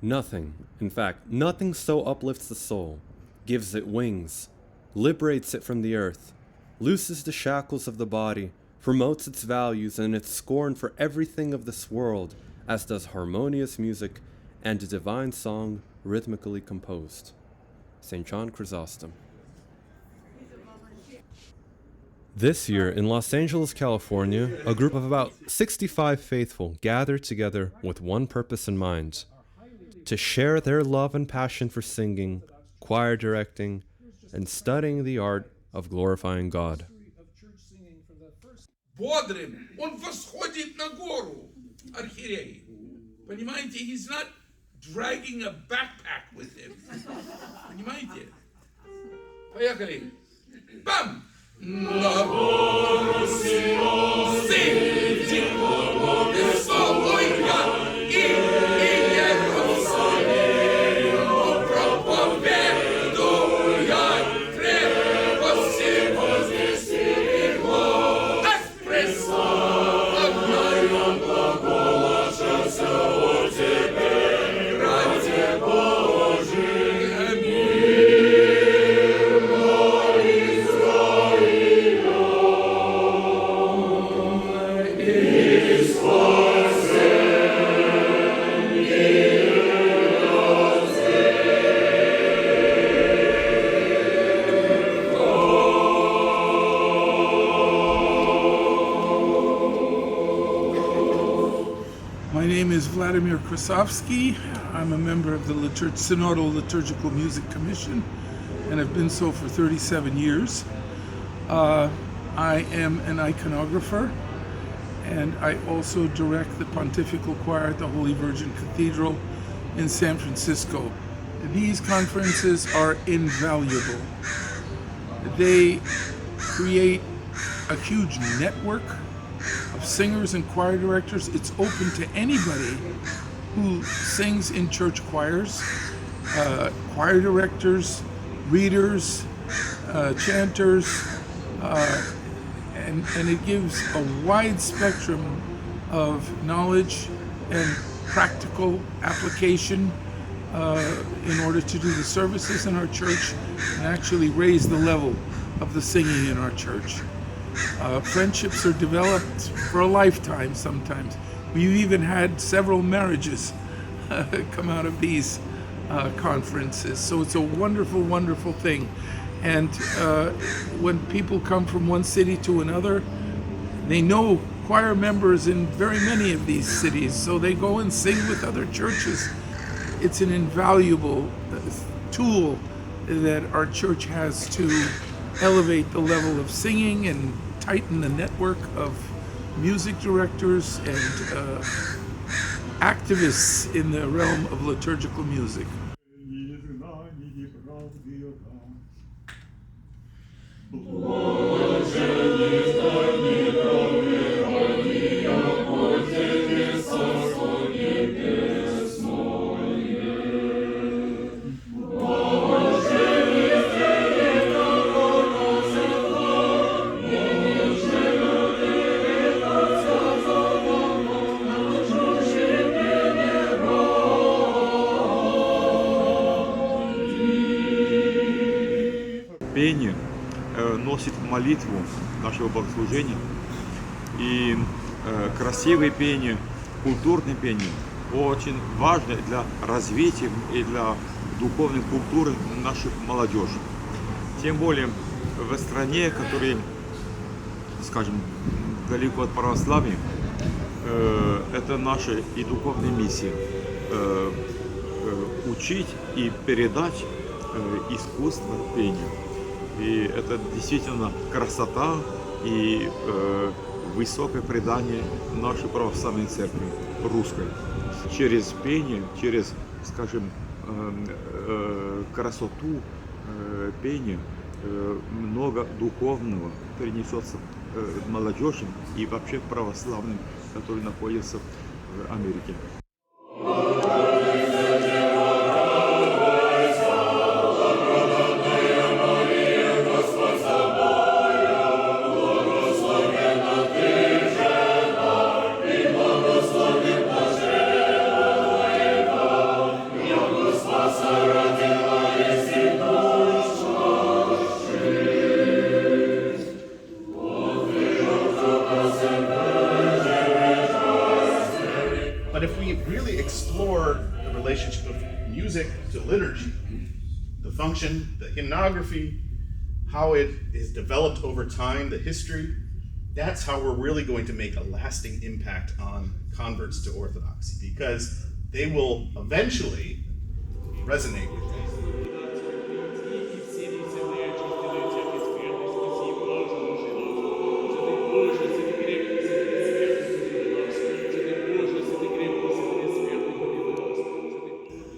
Nothing, in fact, nothing so uplifts the soul, gives it wings, liberates it from the earth, looses the shackles of the body, promotes its values and its scorn for everything of this world, as does harmonious music and a divine song rhythmically composed. St. John Chrysostom. This year, in Los Angeles, California, a group of about 65 faithful gathered together with one purpose in mind: to share their love and passion for singing, choir directing, and studying the art of glorifying God. Бодрым, он восходит на гору, архиерей. Понимаете, he's not dragging a backpack with him. Понимаете? Поехали. Бам! На гору Сион, сидит солоя, и Иерусалим проповедуя крепости вознеси его. Преславляем глаголашься о тебе, ради Божий мир на Израиле и My name is Vladimir Krasovsky. I'm a member of the Synodal Liturgical Music Commission and have been so for 37 years. I am an iconographer, and I also direct the Pontifical Choir at the Holy Virgin Cathedral in San Francisco. These conferences are invaluable. They create a huge network of singers and choir directors. It's open to anybody who sings in church choirs, choir directors, readers, chanters, and it gives a wide spectrum of knowledge and practical application in order to do the services in our church and actually raise the level of the singing in our church. Friendships are developed for a lifetime sometimes. We've even had several marriages come out of these conferences. So it's a wonderful, wonderful thing. And when people come from one city to another, they know choir members in very many of these cities, so they go and sing with other churches. It's an invaluable tool that our church has to elevate the level of singing and tighten the network of music directors and activists in the realm of liturgical music. Пение носит молитву нашего богослужения, и красивое пение, культурное пение очень важно для развития и для духовной культуры нашей молодежи. Тем более в стране, которая, скажем, далеко от православия, это наша и духовная миссия учить и передать искусство пения. И это действительно красота и высокое предание нашей православной церкви русской. Через пение, через, скажем, красоту пения много духовного перенесется молодежи и вообще православным, которые находятся в Америке. really explore the relationship of music to liturgy, the function, the hymnography, how it is developed over time, the history. That's how we're really going to make a lasting impact on converts to Orthodoxy, because they will eventually resonate with it.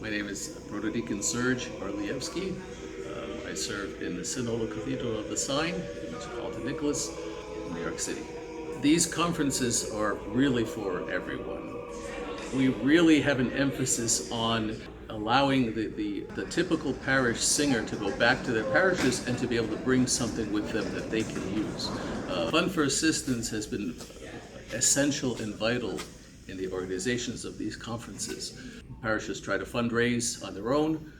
My name is Protodeacon Serge Arlievsky. I serve in the Synodal Cathedral of the Sign in Metropolitan Nicholas in New York City. These conferences are really for everyone. We really have an emphasis on allowing the typical parish singer to go back to their parishes and to be able to bring something with them that they can use. Fund for Assistance has been essential and vital in the organizations of these conferences. Parishes try to fundraise on their own,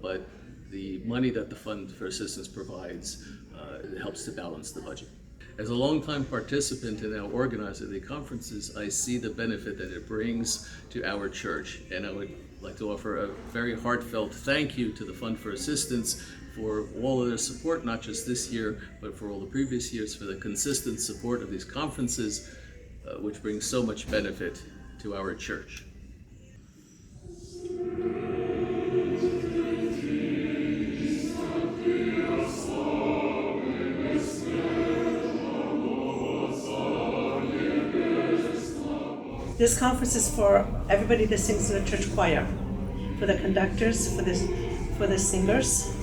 but the money that the Fund for Assistance provides helps to balance the budget. As a longtime participant and now organizer of the conferences, I see the benefit that it brings to our church, and I would like to offer a very heartfelt thank you to the Fund for Assistance for all of their support, not just this year, but for all the previous years, for the consistent support of these conferences, which brings so much benefit to our church. This conference is for everybody that sings in the church choir, for the conductors, for the singers,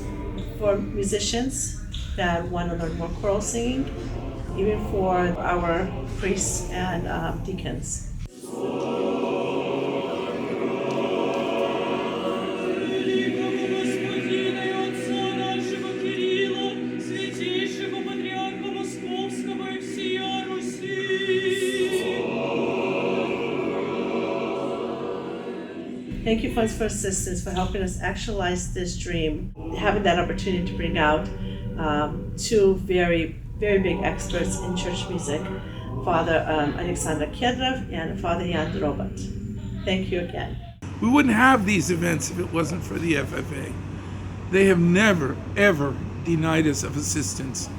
for musicians that want to learn more choral singing, even for our priests and deacons. Thank you, Funds for Assistance, for helping us actualize this dream, having that opportunity to bring out two very, very big experts in church music, Father Alexander Kedrov and Father Jan Drobat. Thank you again. We wouldn't have these events if it wasn't for the FFA. They have never, ever denied us of assistance.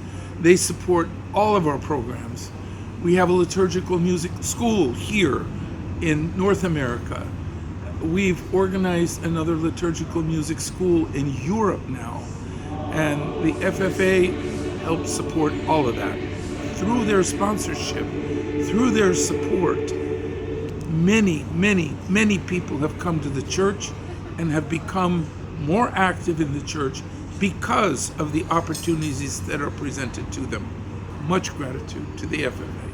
They support all of our programs. We have a liturgical music school here in North America. We've organized another liturgical music school in Europe now, and the FFA helps support all of that. Through their sponsorship, through their support, many, many, many people have come to the church and have become more active in the church because of the opportunities that are presented to them. Much gratitude to the FFA.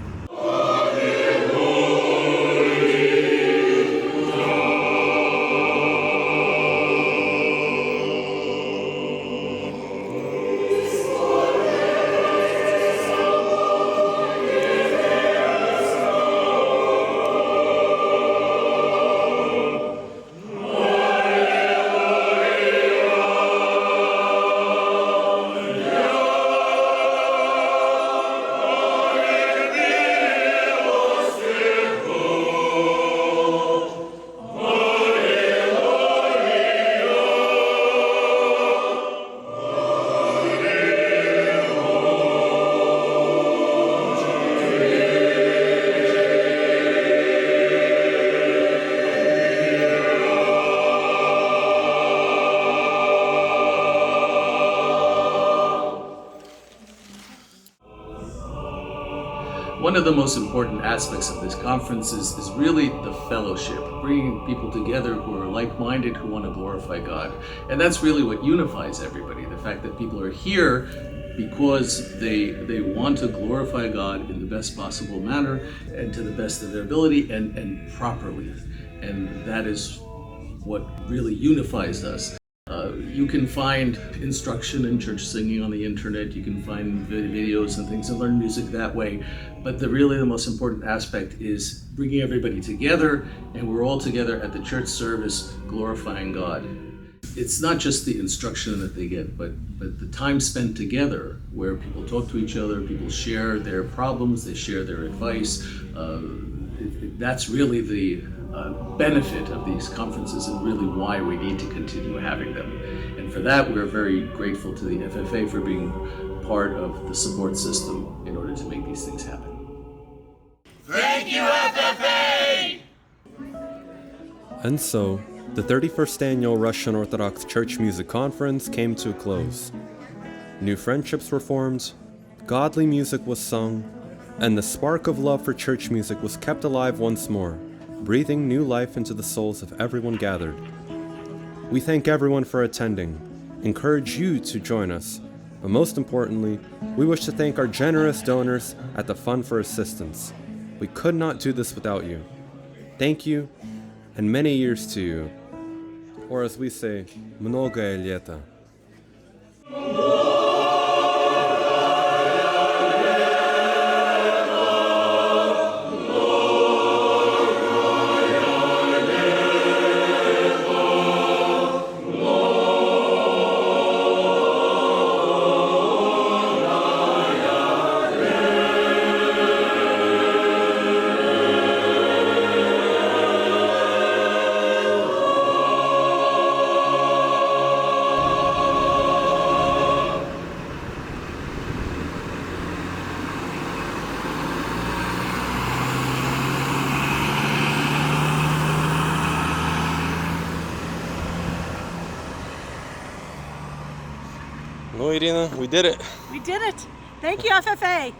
One of the most important aspects of this conference is really the fellowship, bringing people together who are like-minded, who want to glorify God. And that's really what unifies everybody, the fact that people are here because they want to glorify God in the best possible manner and to the best of their ability and properly. And that is what really unifies us. You can find instruction in church singing on the internet, you can find videos and things and learn music that way, but really the most important aspect is bringing everybody together, and we're all together at the church service glorifying God. It's not just the instruction that they get, but the time spent together where people talk to each other, people share their problems, they share their advice. That's really benefit of these conferences and really why we need to continue having them. And for that, we're very grateful to the FFA for being part of the support system in order to make these things happen. Thank you, FFA! And so, the 31st Annual Russian Orthodox Church Music Conference came to a close. New friendships were formed, godly music was sung, and the spark of love for church music was kept alive once more, breathing new life into the souls of everyone gathered. We thank everyone for attending, encourage you to join us, but most importantly, we wish to thank our generous donors at the Fund for Assistance. We could not do this without you. Thank you, and many years to you. Or as we say, многое лето. No, Irina, we did it. We did it. Thank you, FFA.